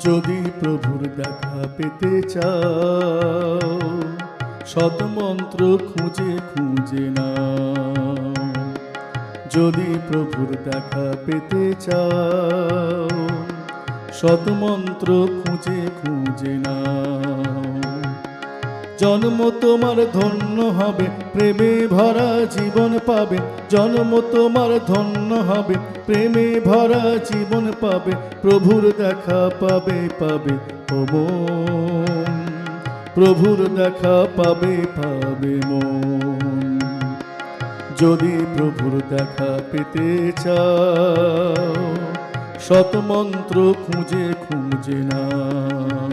যদি প্রভুর দেখা পেতে চাও, সৎমন্ত্র খুঁজে খুঁজে নাও। যদি প্রভুর দেখা পেতে চাও, সৎমন্ত্র খুঁজে খুঁজে নাও। জন্ম তোমার ধন্য হবে, প্রেমে ভরা জীবন পাবে। জন্ম তোমার ধন্য হবে, প্রেমে ভরা জীবন পাবে। প্রভুর দেখা পাবে পাবে ও মন, প্রভুর দেখা পাবে পাবে মন। যদি প্রভুর দেখা পেতে চাও, সৎমন্ত্র খুঁজে খুঁজে নাও।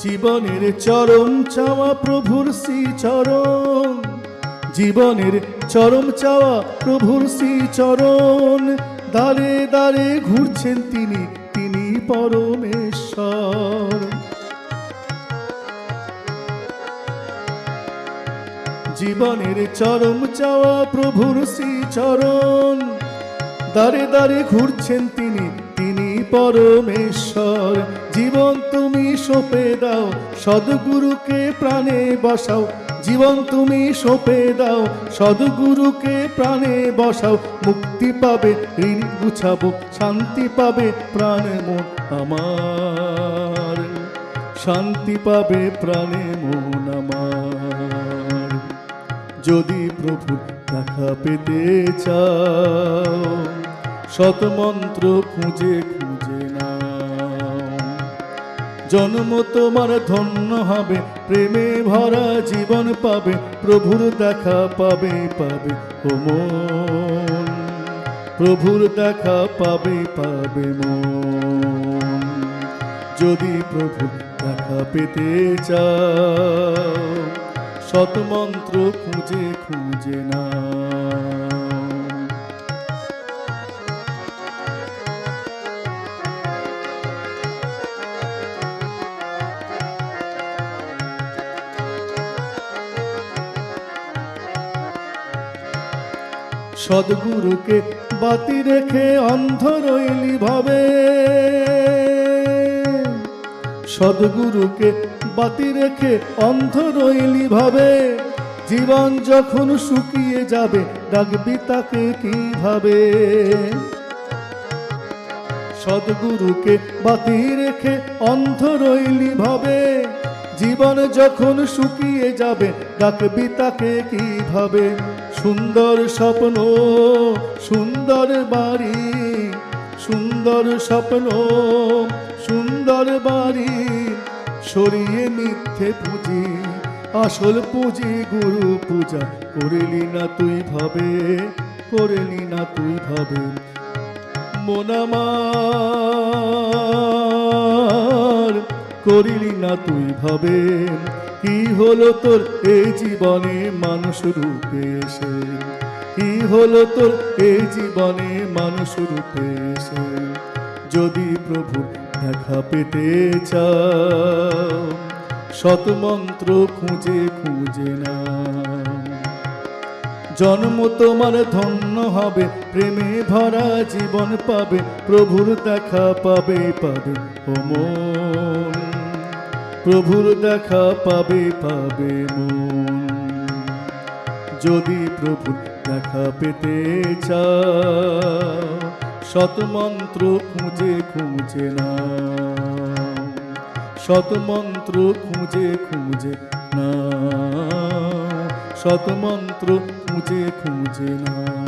জীবনের চরম চাওয়া প্রভুর শ্রীচরণ, জীবনের চরম চাওয়া প্রভুর শ্রীচরণ। দ্বারে দ্বারে ঘুরছেন তিনি, তিনি পরমেশ্বর। জীবনের চরম চাওয়া প্রভুর শ্রীচরণ। দ্বারে দ্বারে ঘুরছেন তিনি, তিনি পরমেশ্বর। জীবন তুমি সঁপে দাও, সদ্গুরুকে প্রাণে বসাও। জীবন তুমি সঁপে দাও, সদ্গুরুকে প্রাণে বসাও। মুক্তি পাবে, ঋণ গুছাবো, শান্তি পাবে প্রাণে মন আমার। শান্তি পাবে প্রাণে মন আমার। যদি প্রভু দেখা পেতে চাও, সৎমন্ত্র খুঁজে খুঁজে নাও। জন্ম তোমার ধন্য হবে, প্রেমে ভরা জীবন পাবে। প্রভুর দেখা পাবে পাবে ও মন, প্রভুর দেখা পাবে পাবে মন। যদি প্রভুর দেখা পেতে চাও, সৎমন্ত্র খুঁজে খুঁজে নাও। সদ্গুরুকে বাতি রেখে অন্ধ রইলি ভাবে। সদ্গুরুকে বাতি রেখে অন্ধ রইলি ভাবে। জীবন যখন শুকিয়ে যাবে, ডাকবি তাকে কিভাবে? সদ্গুরুকে বাতি রেখে অন্ধ রইলি ভাবে। জীবন যখন শুকিয়ে যাবে, ডাকবি তাকে কিভাবে? সুন্দর স্বপ্ন, সুন্দর বাড়ি, সুন্দর স্বপ্ন, সুন্দর বাড়ি সরিয়ে মিথ্যে পুঁজি, আসল পুঁজি গুরু পূজা। করিলি না তুই ভাবে, করিলি না তুই ভাবে মন আমার। করিলি না তুই ভাবে, কি হলো তোর এই জীবনে মানুষ রূপে এসে? কি হলো তোর এই জীবনে মানুষ রূপে এসে? যদি প্রভু দেখা পেতে চাও, সৎমন্ত্র খুঁজে খুঁজে নাও। জন্ম তোমার ধন্য হবে, প্রেমে ভরা জীবন পাবে। প্রভুর দেখা পাবে পাবে ও মন, প্রভুর দেখা পাবে পাবে মন। যদি প্রভুর দেখা পেতে চাও, সৎমন্ত্র খুঁজে খুঁজে নাও। সৎমন্ত্র খুঁজে খুঁজে নাও, সৎমন্ত্র খুঁজে খুঁজে নাও।